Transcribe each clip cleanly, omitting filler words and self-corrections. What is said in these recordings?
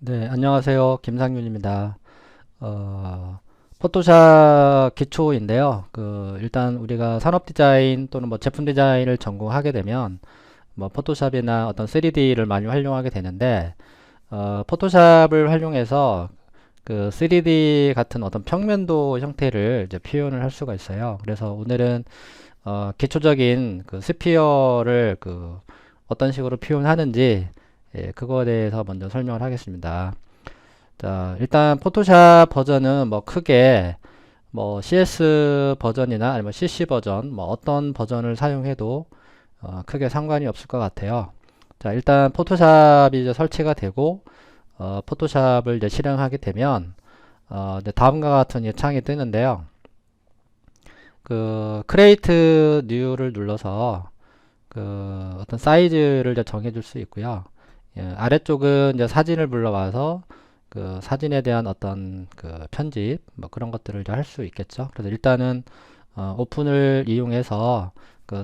네, 안녕하세요. 김상윤입니다. 포토샵 기초인데요. 일단 우리가 산업 디자인 또는 뭐 제품 디자인을 전공하게 되면 뭐 포토샵이나 어떤 3D를 많이 활용하게 되는데, 포토샵을 활용해서 그 3D 같은 어떤 평면도 형태를 이제 표현을 할 수가 있어요. 그래서 오늘은 기초적인 그 스피어를 어떤 식으로 표현하는지, 그거에 대해서 먼저 설명을 하겠습니다. 자, 일단 포토샵 버전은 뭐 크게 뭐 CS 버전이나 아니면 CC 버전 뭐 어떤 버전을 사용해도 크게 상관이 없을 것 같아요. 자, 일단 포토샵이 이제 설치가 되고 포토샵을 이제 실행하게 되면 이제 다음과 같은 이 창이 뜨는데요. 크레이트 뉴를 눌러서 어떤 사이즈를 이제 정해줄 수 있고요. 예, 아래쪽은 이제 사진을 불러와서 그 사진에 대한 어떤 그 편집 뭐 그런 것들을 이제 할 수 있겠죠. 그래서 일단은 오픈을 이용해서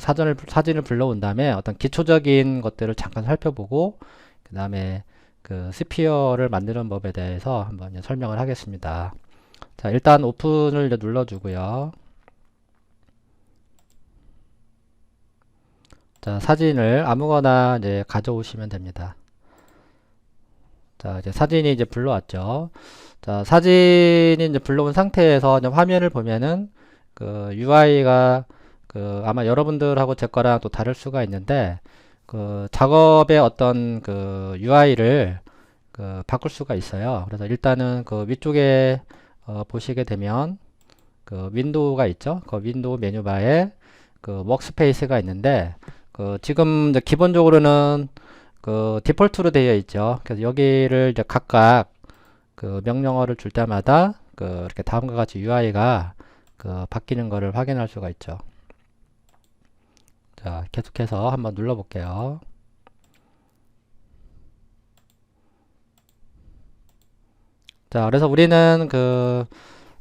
사진을 불러온 다음에 어떤 기초적인 것들을 잠깐 살펴보고 그 다음에 그 스피어를 만드는 법에 대해서 한번 이제 설명을 하겠습니다. 자, 일단 오픈을 이제 눌러주고요. 자, 사진을 아무거나 이제 가져오시면 됩니다. 자, 이제 사진이 이제 불러왔죠. 자, 사진이 이제 불러온 상태에서 이제 화면을 보면은 UI가 아마 여러분들하고 제 거랑 또 다를 수가 있는데 작업의 어떤 UI를 바꿀 수가 있어요. 그래서 일단은 위쪽에 보시게 되면 윈도우가 있죠. 그 윈도우 메뉴바에 워크스페이스가 있는데 지금 이제 기본적으로는 디폴트로 되어 있죠. 그래서 여기를 이제 각각 명령어를 줄 때마다 이렇게 다음과 같이 UI가 바뀌는 것을 확인할 수가 있죠. 자, 계속해서 한번 눌러 볼게요. 자, 그래서 우리는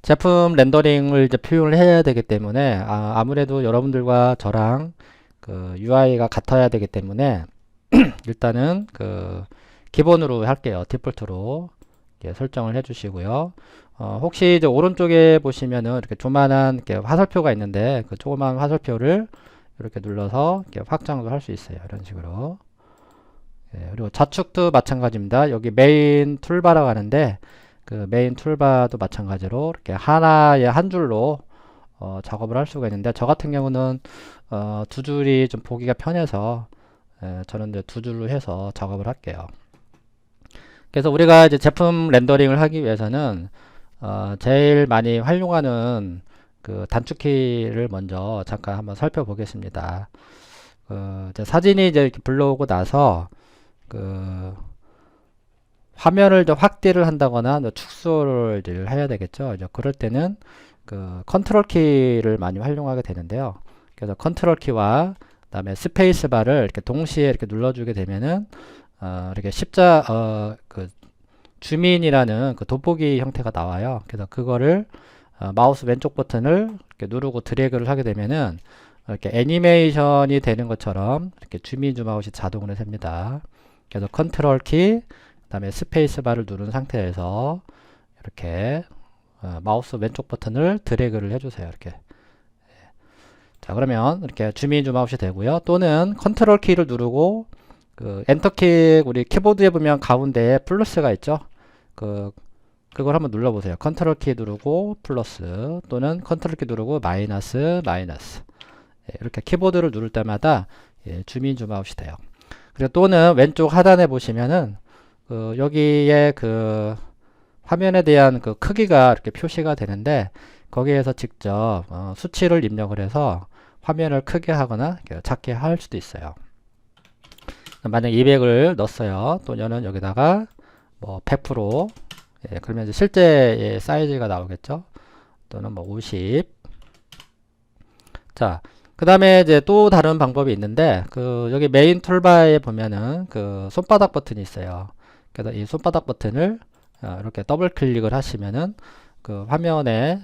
제품 렌더링을 이제 표현을 해야 되기 때문에 아무래도 여러분들과 저랑 UI가 같아야 되기 때문에 일단은 기본으로 할게요. 디폴트로 설정을 해 주시고요. 혹시 이제 오른쪽에 보시면은 이렇게 조만한 이렇게 화살표가 있는데 그 조그만 화살표를 이렇게 눌러서 이렇게 확장도 할 수 있어요. 이런 식으로. 예, 그리고 좌측도 마찬가지입니다. 여기 메인 툴바라고 하는데 메인 툴바도 마찬가지로 이렇게 하나의 한 줄로 작업을 할 수가 있는데 저 같은 경우는 두 줄이 좀 보기가 편해서 저는 이제 두 줄로 해서 작업을 할게요. 그래서 우리가 이제 제품 렌더링을 하기 위해서는 제일 많이 활용하는 단축키를 먼저 잠깐 한번 살펴보겠습니다. 이제 사진이 이제 이렇게 불러오고 나서 화면을 좀 확대를 한다거나 축소를 이제 해야 되겠죠. 이제 그럴 때는 컨트롤 키를 많이 활용하게 되는데요. 그래서 컨트롤 키와 그다음에 스페이스 바를 이렇게 동시에 이렇게 눌러주게 되면은 이렇게 줌인이라는 돋보기 형태가 나와요. 그래서 그거를 마우스 왼쪽 버튼을 이렇게 누르고 드래그를 하게 되면은 이렇게 애니메이션이 되는 것처럼 이렇게 줌인 줌아웃이 자동으로 됩니다. 그래서 컨트롤 키, 그다음에 스페이스 바를 누른 상태에서 이렇게 마우스 왼쪽 버튼을 드래그를 해주세요. 이렇게. 자, 그러면 이렇게 줌인 줌아웃이 되고요. 또는 컨트롤 키를 누르고 엔터키 우리 키보드에 보면 가운데에 플러스가 있죠. 그걸 한번 눌러보세요. 컨트롤 키 누르고 플러스 또는 컨트롤 키 누르고 마이너스 마이너스. 예, 이렇게 키보드를 누를 때마다 줌인 줌아웃이 돼요. 그리고 또는 왼쪽 하단에 보시면은 여기에 화면에 대한 크기가 이렇게 표시가 되는데 거기에서 직접 수치를 입력을 해서 화면을 크게 하거나 작게 할 수도 있어요. 만약 200을 넣었어요. 또 저는 여기다가 뭐 100%, 예, 그러면 이제 실제 사이즈가 나오겠죠. 또는 뭐 50. 자, 그 다음에 이제 또 다른 방법이 있는데 여기 메인 툴바에 보면은 손바닥 버튼이 있어요. 그래서 이 손바닥 버튼을 이렇게 더블 클릭을 하시면은 화면에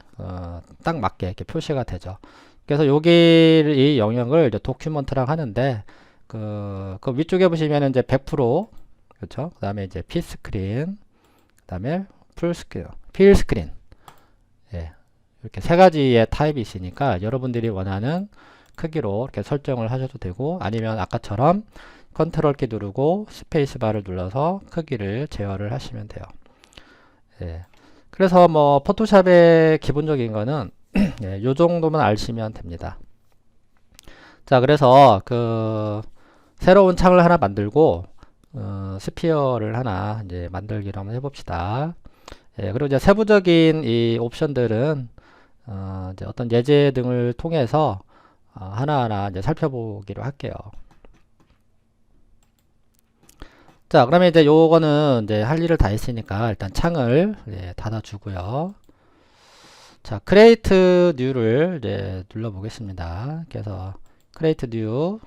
딱 맞게 이렇게 표시가 되죠. 그래서 이 영역을 이제 도큐먼트라고 하는데 그 위쪽에 보시면은 이제 100%, 그렇죠? 그 다음에 이제 P스크린, 그 다음에 풀스크린, 필스크린. 예, 이렇게 세 가지의 타입이 있으니까 여러분들이 원하는 크기로 이렇게 설정을 하셔도 되고, 아니면 아까처럼 컨트롤 키 누르고 스페이스바를 눌러서 크기를 제어를 하시면 돼요. 예. 그래서 뭐 포토샵의 기본적인 거는 예, 요 정도만 아시면 됩니다. 자, 그래서 그 새로운 창을 하나 만들고 스피어를 하나 이제 만들기로 한번 해봅시다. 예, 그리고 이제 세부적인 이 옵션들은 이제 어떤 예제 등을 통해서 하나하나 이제 살펴보기로 할게요. 자, 그러면 이제 요거는 이제 할 일을 다 했으니까 일단 창을 예, 닫아주고요. 자, 크레이트 뉴를 이제 눌러 보겠습니다. 그래서 크레이트 뉴.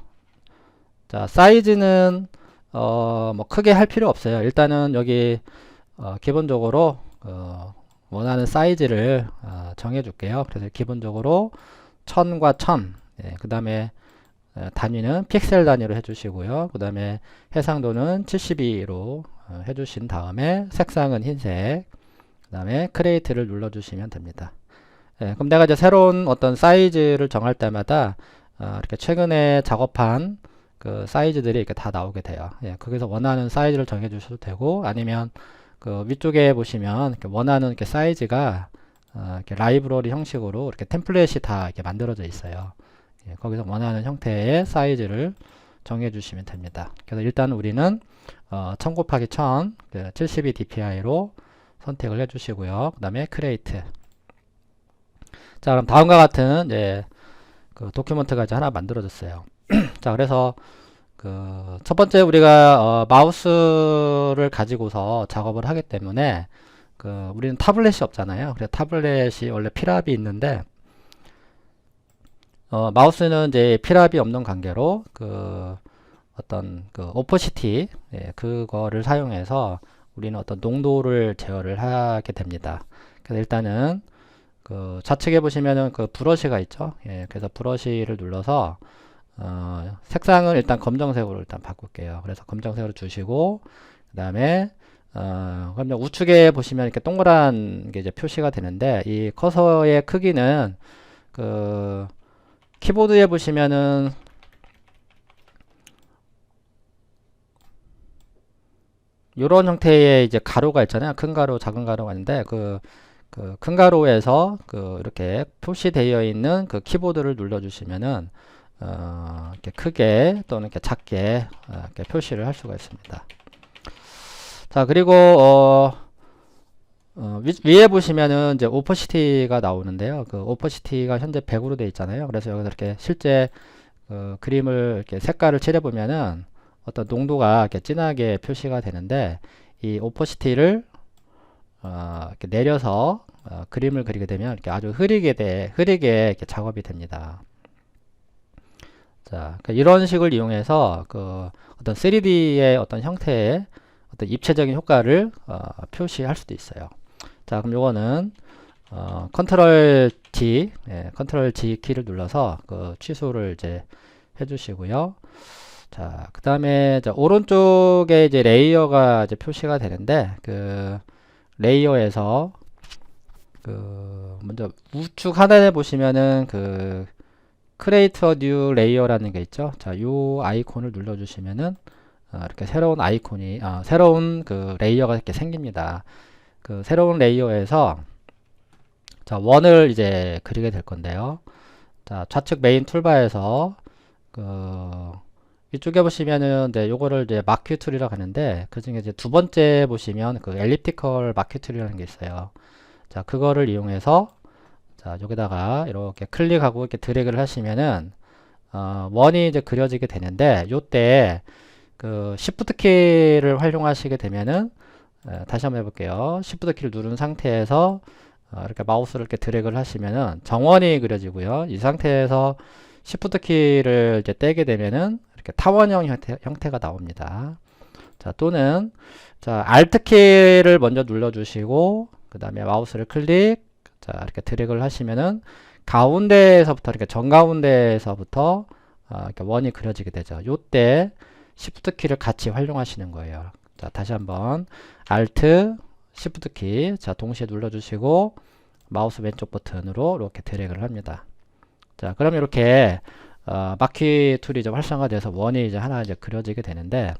자, 사이즈는 뭐 크게 할 필요 없어요. 일단은 여기 기본적으로 원하는 사이즈를 정해 줄게요. 그래서 기본적으로 1000과 1000, 예, 그 다음에 단위는 픽셀 단위로 해주시고요. 그 다음에 해상도는 72로 해주신 다음에 색상은 흰색, 그 다음에 크레이트를 눌러주시면 됩니다. 예, 그럼 내가 이제 새로운 어떤 사이즈를 정할 때마다 이렇게 최근에 작업한 그 사이즈들이 이렇게 다 나오게 돼요. 예, 거기서 원하는 사이즈를 정해 주셔도 되고, 아니면 그 위쪽에 보시면 이렇게 원하는 이렇게 사이즈가 이렇게 라이브러리 형식으로 이렇게 템플릿이 다 이렇게 만들어져 있어요. 예, 거기서 원하는 형태의 사이즈를 정해 주시면 됩니다. 그래서 일단 우리는 1000 곱하기 1000 72 dpi로 선택을 해 주시고요. 그 다음에 크레이트. 자, 그럼 다음과 같은 이제 그 도큐먼트가 이제 하나 만들어졌어요. 자, 그래서 그 첫 번째 우리가 마우스를 가지고서 작업을 하기 때문에 그 우리는 타블렛이 없잖아요. 그래서 타블렛이 원래 필압이 있는데 마우스는 이제 필압이 없는 관계로 그 어떤 그 오퍼시티, 예, 그거를 사용해서 우리는 어떤 농도를 제어를 하게 됩니다. 그래서 일단은 그 좌측에 보시면은 그 브러쉬가 있죠. 예, 그래서 브러쉬를 눌러서 색상을 일단 검정색으로 일단 바꿀게요. 그래서 검정색으로 주시고, 그 다음에 그럼 우측에 보시면 이렇게 동그란 게 이제 표시가 되는데, 이 커서의 크기는 그 키보드에 보시면은 요런 형태의 이제 가로가 있잖아요. 큰 가로, 작은 가로가 있는데 그 큰 가로에서 그 이렇게 표시되어 있는 그 키보드를 눌러 주시면은 이렇게 크게 또는 이렇게 작게 이렇게 표시를 할 수가 있습니다. 자, 그리고 위에 보시면은 이제 오퍼시티가 나오는데요. 그 오퍼시티가 현재 100으로 되어 있잖아요. 그래서 여기서 이렇게 실제 그림을 이렇게 색깔을 칠해 보면은 어떤 농도가 이렇게 진하게 표시가 되는데, 이 오퍼시티를 이렇게 내려서 그림을 그리게 되면 이렇게 아주 흐리게 이렇게 작업이 됩니다. 자, 그러니까 이런 식을 이용해서 그 어떤 3D의 어떤 형태의 어떤 입체적인 효과를 표시할 수도 있어요. 자, 그럼 요거는 컨트롤 G, 예, 컨트롤 G 키를 눌러서 그 취소를 이제 해주시고요. 자, 그 다음에 오른쪽에 이제 레이어가 이제 표시가 되는데, 그 레이어에서 그 먼저 우측 하단에 보시면은 그 크리에이터 뉴 레이어라는 게 있죠. 자, 요 아이콘을 눌러주시면은 이렇게 새로운 아이콘이 새로운 그 레이어가 이렇게 생깁니다. 그 새로운 레이어에서 자, 원을 이제 그리게 될 건데요. 자, 좌측 메인 툴바에서 그 이쪽에 보시면은 이제 요거를 이제 마큐 툴이라고 하는데, 그 중에 이제 두 번째 보시면 그 엘립티컬 마큐 툴이라는 게 있어요. 자, 그거를 이용해서 자, 여기다가 이렇게 클릭하고 이렇게 드래그를 하시면은 원이 이제 그려지게 되는데, 요때 그 Shift 키를 활용하시게 되면은 다시 한번 해볼게요. Shift 키를 누른 상태에서 이렇게 마우스를 이렇게 드래그를 하시면은 정원이 그려지고요. 이 상태에서 Shift 키를 이제 떼게 되면은 이렇게 타원형 형태가 나옵니다. 자, 또는 자, Alt 키를 먼저 눌러주시고 그 다음에 마우스를 클릭, 자, 이렇게 드래그를 하시면은 가운데에서부터 이렇게 정가운데에서부터 이렇게 원이 그려지게 되죠. 요때 Shift 키를 같이 활용하시는 거예요. 자, 다시 한번 Alt Shift 키, 자, 동시에 눌러주시고, 마우스 왼쪽 버튼으로 이렇게 드래그를 합니다. 자, 그럼 이렇게, 마키 툴이 좀 활성화돼서 원이 이제 하나 이제 그려지게 되는데,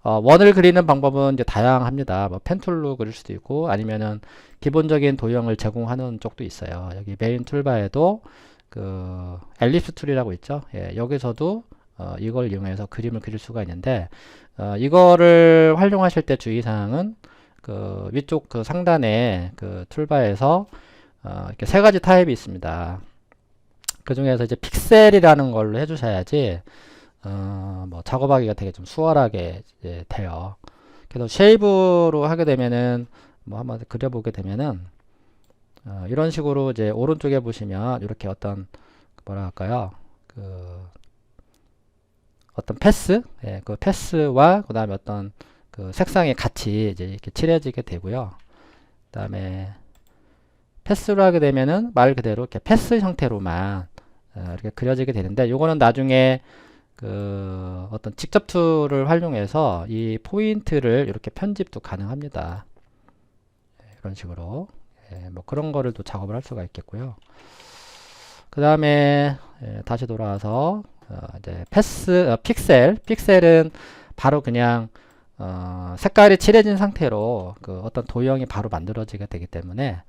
원을 그리는 방법은 이제 다양합니다. 뭐 펜툴로 그릴 수도 있고, 아니면은 기본적인 도형을 제공하는 쪽도 있어요. 여기 메인 툴바에도 그 엘립스 툴이라고 있죠. 예, 여기서도 이걸 이용해서 그림을 그릴 수가 있는데, 이거를 활용하실 때 주의사항은 그 위쪽 그 상단에 그 툴바에서 이렇게 세 가지 타입이 있습니다. 그 중에서 이제 픽셀이라는 걸로 해주셔야지 뭐 작업하기가 되게 좀 수월하게 이제 돼요. 그래서 쉐이브로 하게 되면은 뭐 한번 그려보게 되면은 이런 식으로 이제 오른쪽에 보시면 이렇게 어떤 뭐라 할까요? 그 어떤 패스, 예, 그 패스와 그 다음에 어떤 그 색상이 같이 이제 이렇게 칠해지게 되고요. 그 다음에 패스로 하게 되면은 말 그대로 이렇게 패스 형태로만 이렇게 그려지게 되는데, 요거는 나중에 그 어떤 직접 툴을 활용해서 이 포인트를 이렇게 편집도 가능합니다. 이런 식으로 뭐 그런 거를 또 작업을 할 수가 있겠고요. 그 다음에 다시 돌아와서 이제 픽셀은 바로 그냥 색깔이 칠해진 상태로 그 어떤 도형이 바로 만들어지게 되기 때문에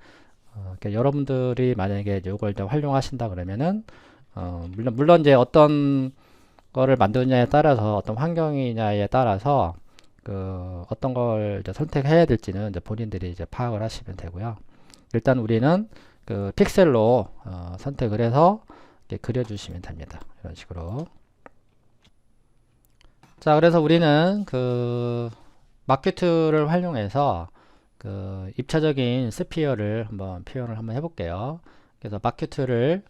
그러니까 여러분들이 만약에 이걸 이제 활용하신다 그러면은 물론 이제 어떤 거를 만드느냐에 따라서, 어떤 환경이냐에 따라서 그 어떤 걸 이제 선택해야 될지는 이제 본인들이 이제 파악을 하시면 되고요. 일단 우리는 그 픽셀로 선택을 해서 이렇게 그려주시면 됩니다. 이런 식으로. 자, 그래서 우리는 그 마큐2를 활용해서 그 입체적인 스피어를 한번 표현을 한번 해볼게요. 그래서 마큐2를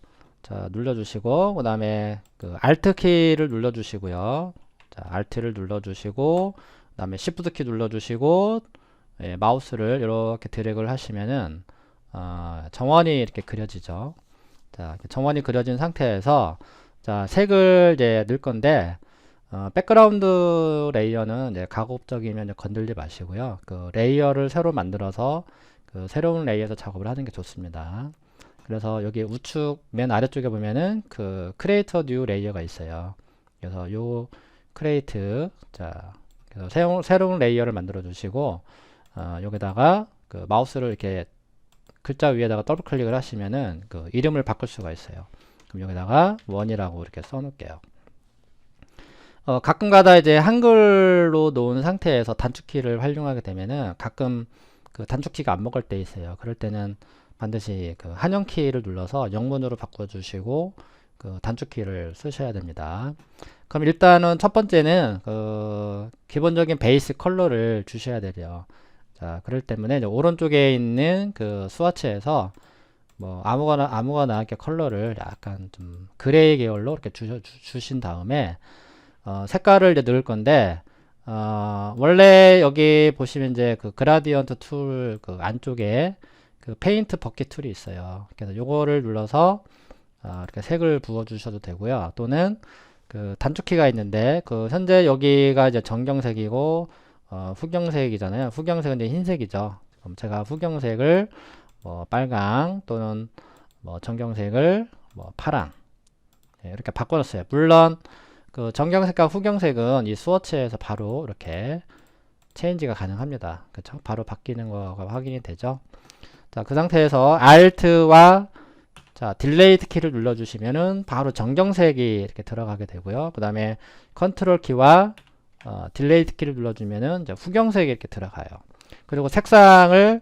자, 눌러주시고, 그 다음에 그 Alt 키를 눌러주시고요. 자, Alt를 눌러주시고, 그 다음에 Shift 키 눌러주시고, 예, 마우스를 이렇게 드래그를 하시면은 정원이 이렇게 그려지죠. 자, 정원이 그려진 상태에서 자, 색을 이제 넣을 건데, 백그라운드 레이어는 이제 가급적이면 이제 건들지 마시고요. 그 레이어를 새로 만들어서 그 새로운 레이어에서 작업을 하는 게 좋습니다. 그래서 여기 우측 맨 아래쪽에 보면은 그 크리에이터 뉴 레이어가 있어요. 그래서 요 크리에이트, 자, 그래서 새로운 레이어를 만들어 주시고, 여기다가 그 마우스를 이렇게 글자 위에다가 더블 클릭을 하시면은 그 이름을 바꿀 수가 있어요. 그럼 여기다가 원이라고 이렇게 써 놓을게요. 가끔가다 이제 한글로 놓은 상태에서 단축키를 활용하게 되면은 가끔 그 단축키가 안 먹을 때 있어요. 그럴 때는 반드시 그 한영키를 눌러서 영문으로 바꿔주시고 그 단축키를 쓰셔야 됩니다. 그럼 일단은 첫 번째는 그 기본적인 베이스 컬러를 주셔야 돼요. 자, 그럴 때문에 이제 오른쪽에 있는 그 스와치에서 뭐 아무거나 이렇게 컬러를 약간 좀 그레이 계열로 이렇게 주신 다음에 색깔을 이제 넣을 건데, 원래 여기 보시면 이제 그 그라디언트 툴 그 안쪽에 그 페인트 버킷 툴이 있어요. 그래서 요거를 눌러서 이렇게 색을 부어 주셔도 되고요. 또는 그 단축키가 있는데, 그 현재 여기가 이제 정경색이고 후경색이잖아요. 후경색은 이제 흰색이죠. 그럼 제가 후경색을 뭐 빨강, 또는 뭐 정경색을 뭐 파랑, 이렇게 바꿔놨어요. 물론 그 정경색과 후경색은 이 스워치에서 바로 이렇게 체인지가 가능합니다. 그쵸? 바로 바뀌는 거가 확인이 되죠. 자, 그 상태에서 Alt와 자, 딜레이트 키를 눌러주시면은 바로 정경색이 이렇게 들어가게 되고요. 그 다음에 컨트롤 키와 딜레이트 키를 눌러주면은 이제 후경색이 이렇게 들어가요. 그리고 색상을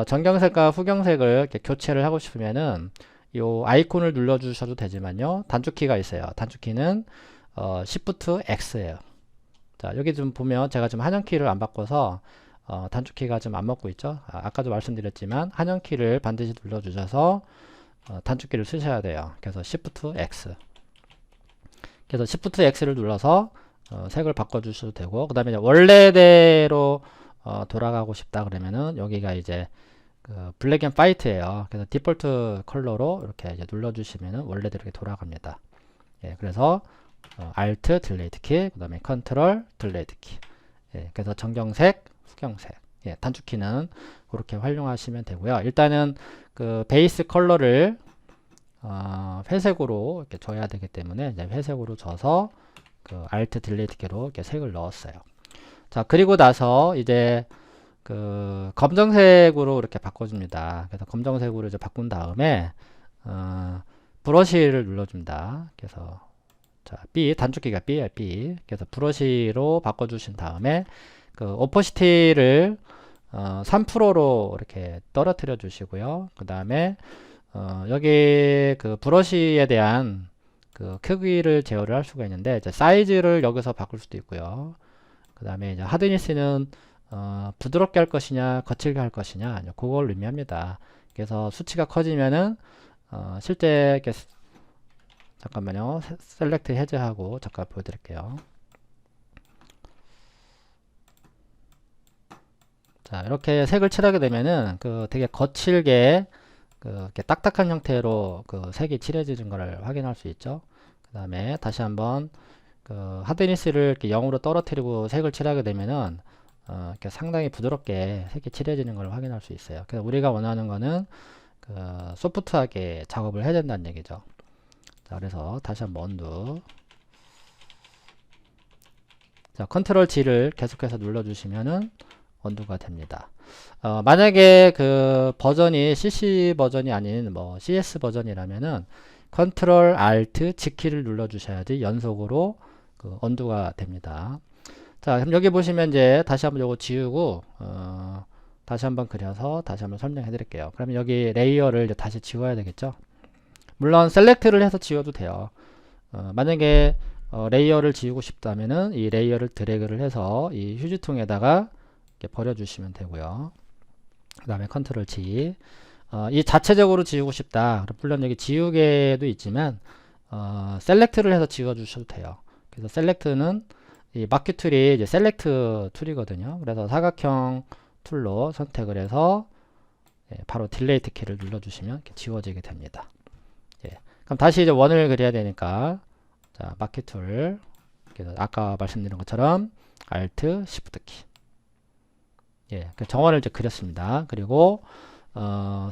정경색과 후경색을 이렇게 교체를 하고 싶으면은 요 아이콘을 눌러주셔도 되지만요. 단축키가 있어요. 단축키는 Shift X예요. 자, 여기 좀 보면 제가 지금 한영키를 안 바꿔서 단축키가 좀 안 먹고 있죠. 아까도 말씀드렸지만 한영키를 반드시 눌러주셔서 단축키를 쓰셔야 돼요. 그래서 Shift X. 그래서 Shift X를 눌러서 색을 바꿔주셔도 되고, 그 다음에 원래대로 돌아가고 싶다 그러면은 여기가 이제 그 블랙 앤 화이트예요. 그래서 디폴트 컬러로 이렇게 이제 눌러주시면은 원래대로 이렇게 돌아갑니다. 예, 그래서 Alt 딜레이트 키, 그 다음에 컨트롤 딜레이트 키. 예, 그래서 정경색, 후경색. 예, 단축키는 그렇게 활용하시면 되고요. 일단은 그 베이스 컬러를 회색으로 이렇게 줘야 되기 때문에 이제 회색으로 줘서 그 Alt 딜레이트 키로 이렇게 색을 넣었어요. 자, 그리고 나서 이제 그 검정색으로 이렇게 바꿔줍니다. 그래서 검정색으로 이제 바꾼 다음에 브러쉬를 눌러줍니다. 그래서 자, B 단축키가 B야 B. 그래서 브러쉬로 바꿔주신 다음에 그 오퍼시티를 3%로 이렇게 떨어뜨려 주시고요. 그 다음에 여기 그 브러쉬에 대한 그 크기를 제어를 할 수가 있는데 이제 사이즈를 여기서 바꿀 수도 있고요. 그 다음에 이제 하드니스는 부드럽게 할 것이냐 거칠게 할 것이냐 그걸 의미합니다. 그래서 수치가 커지면은 실제 이렇게 잠깐만요. 셀렉트 해제하고 잠깐 보여드릴게요. 자, 이렇게 색을 칠하게 되면은 그 되게 거칠게 그 이렇게 딱딱한 형태로 그 색이 칠해지는 것을 확인할 수 있죠. 그 다음에 다시 한번 그 하드니스를 이렇게 0으로 떨어뜨리고 색을 칠하게 되면은 이렇게 상당히 부드럽게 색이 칠해지는 걸 확인할 수 있어요. 그래서 우리가 원하는 거는 그 소프트하게 작업을 해야 된다는 얘기죠. 자, 그래서 다시 한번 언두. 자, 컨트롤 G를 계속해서 눌러주시면은 언두가 됩니다. 만약에 그 버전이 CC 버전이 아닌 뭐 CS 버전이라면은 컨트롤 Alt G 키를 눌러주셔야지 연속으로 그 언두가 됩니다. 자, 그럼 여기 보시면 이제 다시 한번 요거 지우고 다시 한번 그려서 다시 한번 설명해 드릴게요. 그러면 여기 레이어를 이제 다시 지워야 되겠죠. 물론 셀렉트를 해서 지워도 돼요. 만약에 레이어를 지우고 싶다면은 이 레이어를 드래그를 해서 이 휴지통에다가 이렇게 버려주시면 되고요. 그 다음에 컨트롤 G. 이 자체적으로 지우고 싶다. 물론 여기 지우개도 있지만 셀렉트를 해서 지워주셔도 돼요. 그래서 셀렉트는 이 마크 툴이 이제 셀렉트 툴이거든요. 그래서 사각형 툴로 선택을 해서 바로 딜레이트 키를 눌러주시면 이렇게 지워지게 됩니다. 그럼 다시 이제 원을 그려야 되니까 자, 마크 툴. 그래서 아까 말씀드린 것처럼 Alt Shift 키. 예, 그 정원을 이제 그렸습니다. 그리고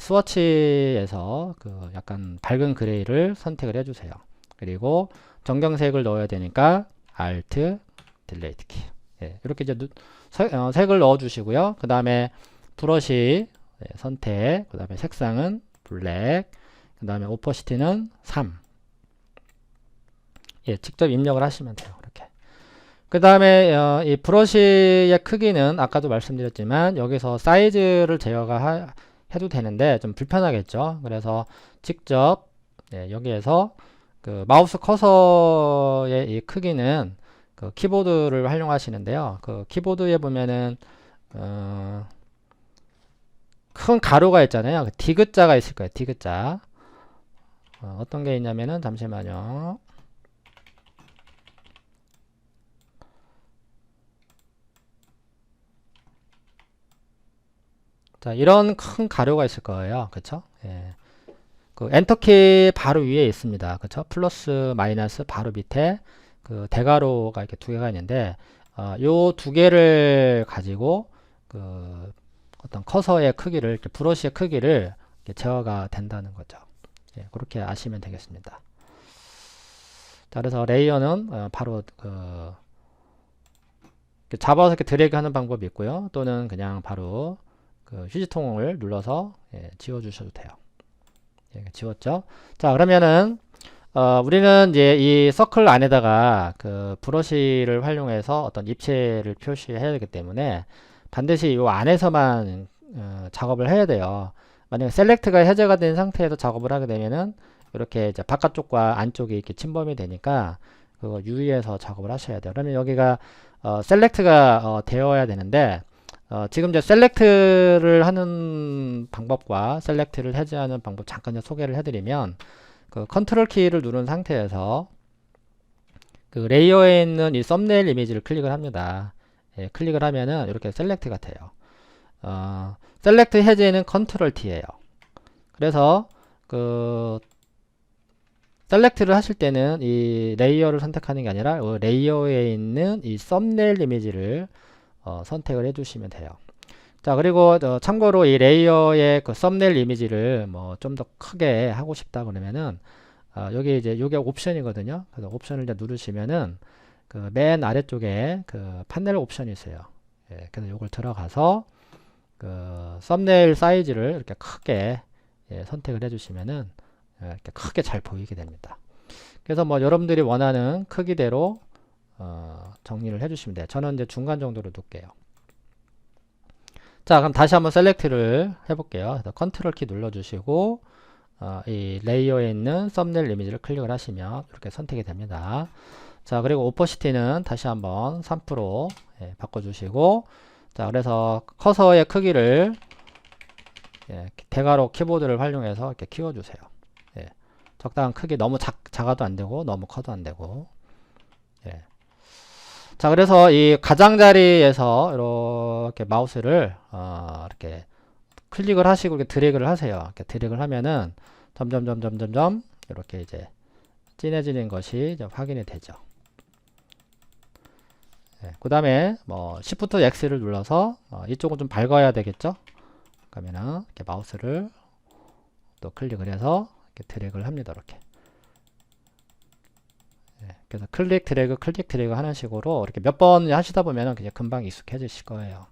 스워치에서 그 약간 밝은 그레이를 선택을 해주세요. 그리고 정경색을 넣어야 되니까 Alt 딜레이트 키. 예, 이렇게 이제 색을 넣어주시고요. 그 다음에 브러쉬 선택. 그 다음에 색상은 블랙. 그 다음에 오퍼시티는 3. 예, 직접 입력을 하시면 돼요. 이렇게. 그 다음에 이 브러쉬의 크기는 아까도 말씀드렸지만 여기서 사이즈를 제어가 해도 되는데 좀 불편하겠죠. 그래서 직접 여기에서 그 마우스 커서의 이 크기는 그 키보드를 활용하시는데요. 그 키보드에 보면은 큰 가로가 있잖아요. 그 디귿자가 있을 거예요. 디귿자. 어떤 게 있냐면은 잠시만요. 자, 이런 큰 가로가 있을 거예요. 그쵸? 예. 그 엔터키 바로 위에 있습니다. 그쵸? 플러스 마이너스 바로 밑에 그 대가로가 이렇게 두 개가 있는데 요 두 개를 가지고 그 어떤 커서의 크기를 이렇게 브러쉬의 크기를 이렇게 제어가 된다는 거죠. 예, 그렇게 아시면 되겠습니다. 자, 그래서 레이어는 바로 그 잡아서 이렇게 드래그 하는 방법이 있고요. 또는 그냥 바로 그 휴지통을 눌러서 지워주셔도 돼요. 예, 지웠죠? 자, 그러면은 우리는 이제 이 서클 안에다가 그 브러쉬를 활용해서 어떤 입체를 표시해야 되기 때문에 반드시 이 안에서만 작업을 해야 돼요. 만약에 셀렉트가 해제가 된 상태에서 작업을 하게 되면은 이렇게 이제 바깥쪽과 안쪽이 이렇게 침범이 되니까 그거 유의해서 작업을 하셔야 돼요. 그러면 여기가 셀렉트가 되어야 되는데 지금 이제 셀렉트를 하는 방법과 셀렉트를 해제하는 방법 잠깐 소개를 해드리면 그 컨트롤 키를 누른 상태에서 그 레이어에 있는 이 썸네일 이미지를 클릭을 합니다. 예, 클릭을 하면은 이렇게 셀렉트가 돼요. 셀렉트 해제는 컨트롤 T예요. 그래서 그 셀렉트를 하실 때는 이 레이어를 선택하는 게 아니라 레이어에 있는 이 썸네일 이미지를 선택을 해주시면 돼요. 자, 그리고 참고로 이 레이어의 그 썸네일 이미지를 뭐 좀 더 크게 하고 싶다 그러면은 여기 이제 요게 옵션이거든요. 그래서 옵션을 이제 누르시면은 그 맨 아래쪽에 그 판넬 옵션이 있어요. 예, 그래서 요걸 들어가서 그 썸네일 사이즈를 이렇게 크게 선택을 해주시면은 이렇게 크게 잘 보이게 됩니다. 그래서 뭐 여러분들이 원하는 크기대로 정리를 해주시면 돼요. 저는 이제 중간 정도로 둘게요. 자, 그럼 다시 한번 셀렉트를 해볼게요. 그래서 컨트롤 키 눌러주시고 이 레이어에 있는 썸네일 이미지를 클릭을 하시면 이렇게 선택이 됩니다. 자, 그리고 오퍼시티는 다시 한번 3% 바꿔주시고, 자, 그래서 커서의 크기를 대괄호 키보드를 활용해서 이렇게 키워주세요. 적당한 크기, 너무 작아도 안 되고 너무 커도 안 되고. 자, 그래서 이 가장자리에서 이렇게 마우스를 이렇게 클릭을 하시고 이렇게 드래그를 하세요. 이렇게 드래그를 하면은 점점 이렇게 이제 진해지는 것이 이제 확인이 되죠. 그 다음에 뭐 Shift X를 눌러서 이쪽은 좀 밝아야 되겠죠. 그러면은 이렇게 마우스를 또 클릭을 해서 이렇게 드래그를 합니다. 이렇게. 그래서 클릭 드래그 하는 식으로 이렇게 몇 번 하시다 보면은 그냥 금방 익숙해지실 거예요.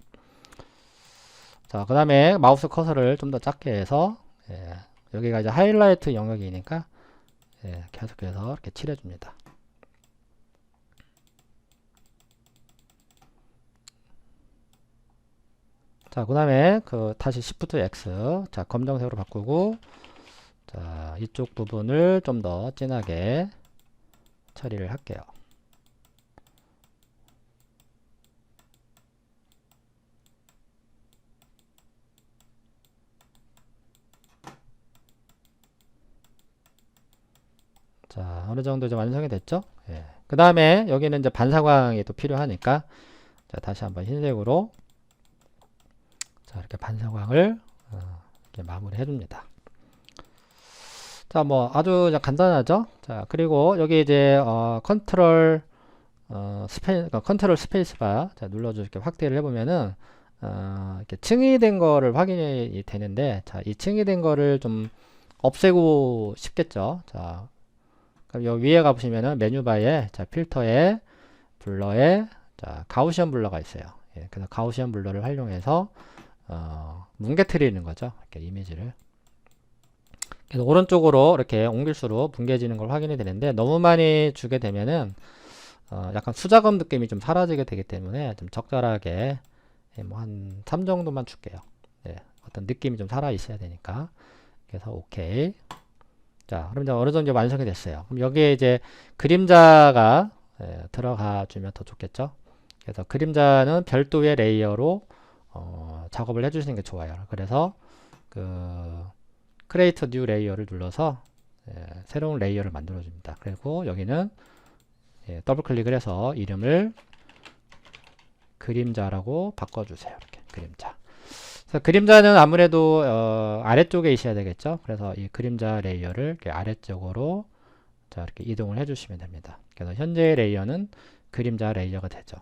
자, 그 다음에 마우스 커서를 좀 더 작게 해서 여기가 이제 하이라이트 영역이니까 계속해서 이렇게 칠해줍니다. 자, 그 다음에 다시 Shift X, 자, 검정색으로 바꾸고, 자, 이쪽 부분을 좀 더 진하게 처리를 할게요. 자, 어느 정도 이제 완성이 됐죠? 그 다음에 여기는 이제 반사광이 또 필요하니까, 자, 다시 한번 흰색으로, 자, 이렇게 반사광을 이렇게 마무리 해줍니다. 자, 뭐 아주 간단하죠? 자, 그리고 여기 이제 컨트롤 스페이스바 자, 눌러서 이렇게 확대를 해보면은 이렇게 층이 된 거를 확인이 되는데, 자, 이 층이 된 거를 좀 없애고 싶겠죠? 자, 그럼 여기 위에 가보시면은 메뉴바에 자, 필터에 블러에 자, 가우시언 블러가 있어요. 그래서 가우시언 블러를 활용해서 뭉개뜨리는 거죠. 이렇게 이미지를. 그래서 오른쪽으로 이렇게 옮길수록 뭉개지는 걸 확인이 되는데, 너무 많이 주게 되면은 약간 수작업 느낌이 좀 사라지게 되기 때문에 좀 적절하게 뭐 한 3 정도만 줄게요. 어떤 느낌이 좀 살아 있어야 되니까. 그래서 오케이. 자, 그럼 이제 어느 정도 완성이 됐어요. 그럼 여기에 이제 그림자가 들어가 주면 더 좋겠죠. 그래서 그림자는 별도의 레이어로 작업을 해주시는 게 좋아요. 그래서 Create New 레이어를 눌러서 새로운 레이어를 만들어 줍니다. 그리고 여기는 더블 클릭을 해서 이름을 그림자라고 바꿔주세요. 이렇게 그림자. 그래서 그림자는 아무래도 아래쪽에 있어야 되겠죠. 그래서 이 그림자 레이어를 이렇게 아래쪽으로 자, 이렇게 이동을 해주시면 됩니다. 그래서 현재의 레이어는 그림자 레이어가 되죠.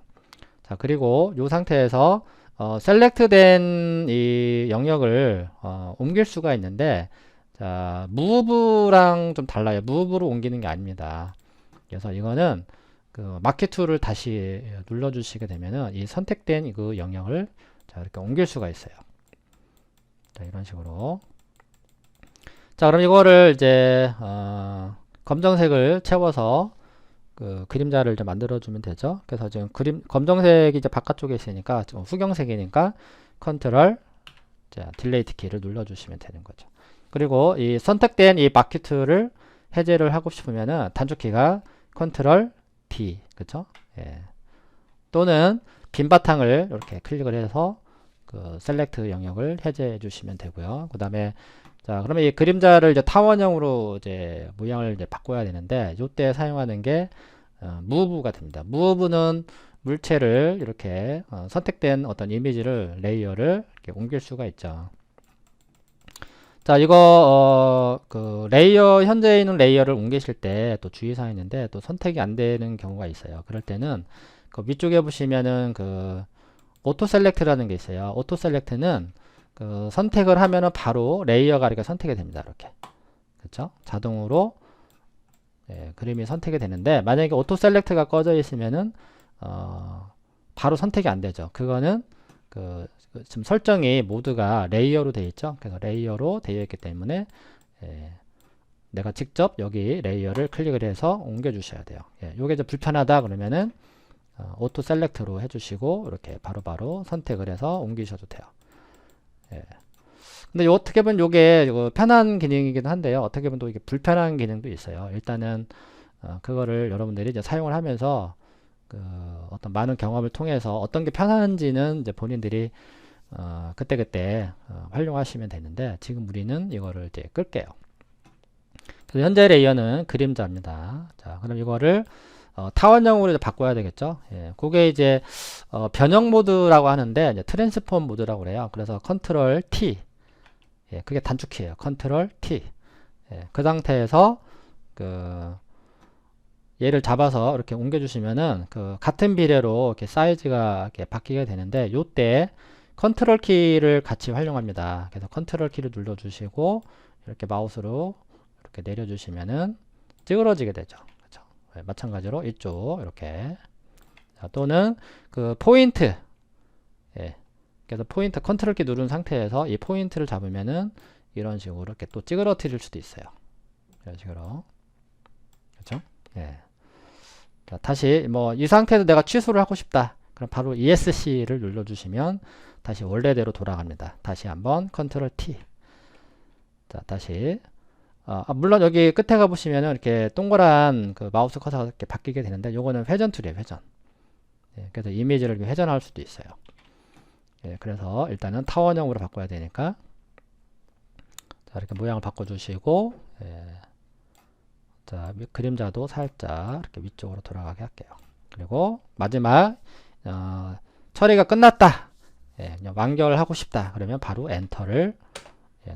자, 그리고 이 상태에서 셀렉트된 이 영역을 옮길 수가 있는데, 자, 무브랑 좀 달라요. 무브로 옮기는 게 아닙니다. 그래서 이거는 마키 툴을 다시 눌러주시게 되면은 이 선택된 그 영역을 자, 이렇게 옮길 수가 있어요. 자, 이런 식으로. 자, 그럼 이거를 이제 검정색을 채워서 그림자를 좀 만들어주면 되죠. 그래서 지금 검정색이 이제 바깥쪽에 있으니까 지금 후경색이니까 컨트롤 딜레이트 키를 눌러주시면 되는 거죠. 그리고 이 선택된 이 마키 툴을 해제를 하고 싶으면은 단축키가 컨트롤 D, 그쵸? 또는 빈 바탕을 이렇게 클릭을 해서 셀렉트 영역을 해제해 주시면 되고요. 그 다음에 자, 그러면 이 그림자를 이제 타원형으로 이제 모양을 이제 바꿔야 되는데, 이때 사용하는 게 무브가 됩니다. 무브는 물체를 이렇게 선택된 어떤 이미지를 레이어를 이렇게 옮길 수가 있죠. 자, 이거 레이어 현재 있는 레이어를 옮기실 때 또 주의사항이 있는데, 또 선택이 안 되는 경우가 있어요. 그럴 때는 위쪽에 보시면은 오토 셀렉트라는 게 있어요. 오토 셀렉트는 그 선택을 하면은 바로 레이어가 이렇게 선택이 됩니다. 이렇게. 그렇죠? 자동으로 그림이 선택이 되는데, 만약에 오토 셀렉트가 꺼져 있으면은 바로 선택이 안 되죠. 그거는 지금 설정이 모두가 레이어로 되어 있죠. 그래서 레이어로 되어 있기 때문에 내가 직접 여기 레이어를 클릭을 해서 옮겨 주셔야 돼요. 요게 좀 불편하다 그러면은 오토 셀렉트로 해주시고 이렇게 바로바로 선택을 해서 옮기셔도 돼요. 근데 어떻게 보면 요게 편한 기능이긴 한데요. 어떻게 보면 또 이게 불편한 기능도 있어요. 일단은 그거를 여러분들이 이제 사용을 하면서 어떤 많은 경험을 통해서 어떤 게 편한지는 이제 본인들이 그때그때 활용하시면 되는데, 지금 우리는 이거를 이제 끌게요. 그래서 현재 레이어는 그림자입니다. 자, 그럼 이거를 타원형으로 이제 바꿔야 되겠죠. 그게 이제 변형 모드라고 하는데, 이제 트랜스폼 모드라고 그래요. 그래서 컨트롤 T, 그게 단축키예요. 컨트롤 T. 그 상태에서 얘를 잡아서 이렇게 옮겨주시면은 같은 비례로 이렇게 사이즈가 이렇게 바뀌게 되는데, 요때 컨트롤 키를 같이 활용합니다. 그래서 컨트롤 키를 눌러주시고 이렇게 마우스로 이렇게 내려주시면은 찌그러지게 되죠. 그렇죠? 마찬가지로 이쪽 이렇게. 자, 또는 포인트. 그래서 포인트 컨트롤 키 누른 상태에서 이 포인트를 잡으면은 이런 식으로 이렇게 또 찌그러뜨릴 수도 있어요. 이런 식으로. 그렇죠? 자, 다시 이 상태에서 내가 취소를 하고 싶다. 그럼 바로 ESC를 눌러주시면 다시 원래대로 돌아갑니다. 다시 한번 컨트롤 T. 자, 다시. 물론 여기 끝에 가보시면은 이렇게 동그란 마우스 커서가 이렇게 바뀌게 되는데, 요거는 회전 툴이에요, 회전. 그래서 이미지를 회전할 수도 있어요. 그래서 일단은 타원형으로 바꿔야 되니까. 자, 이렇게 모양을 바꿔주시고, 자, 그림자도 살짝 이렇게 위쪽으로 돌아가게 할게요. 그리고 마지막, 처리가 끝났다. 그냥 완결하고 싶다. 그러면 바로 엔터를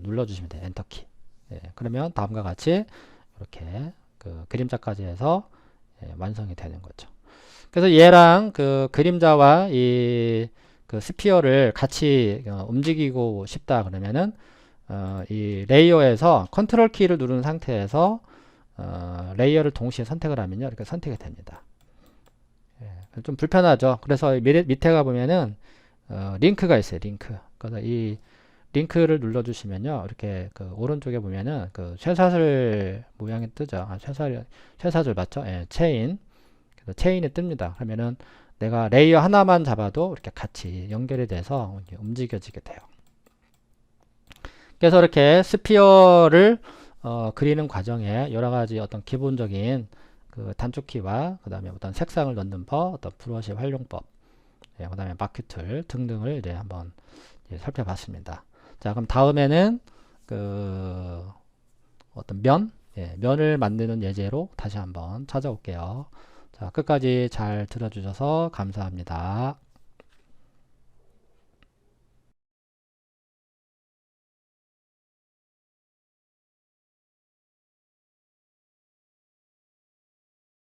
눌러주시면 돼요. 엔터키. 그러면 다음과 같이 이렇게 그림자까지 해서 완성이 되는 거죠. 그래서 얘랑 그림자와 이 스피어를 같이 움직이고 싶다 그러면은 이 레이어에서 컨트롤 키를 누른 상태에서 레이어를 동시에 선택을 하면요, 이렇게 선택이 됩니다. 좀 불편하죠. 그래서 밑에 가보면은 링크가 있어요. 링크. 그래서 이 링크를 눌러주시면요, 이렇게 오른쪽에 보면은 쇠사슬 모양이 뜨죠. 쇠사슬 맞죠? 체인. 그래서 체인이 뜹니다. 그러면은 내가 레이어 하나만 잡아도 이렇게 같이 연결이 돼서 움직여지게 돼요. 그래서 이렇게 스피어를 그리는 과정에 여러 가지 어떤 기본적인 단축키와 그 다음에 어떤 색상을 넣는 법, 어떤 브러쉬 활용법, 그 다음에 마크 툴 등등을 이제 한번 살펴봤습니다. 자, 그럼 다음에는 어떤 면을 만드는 예제로 다시 한번 찾아올게요. 자, 끝까지 잘 들어주셔서 감사합니다.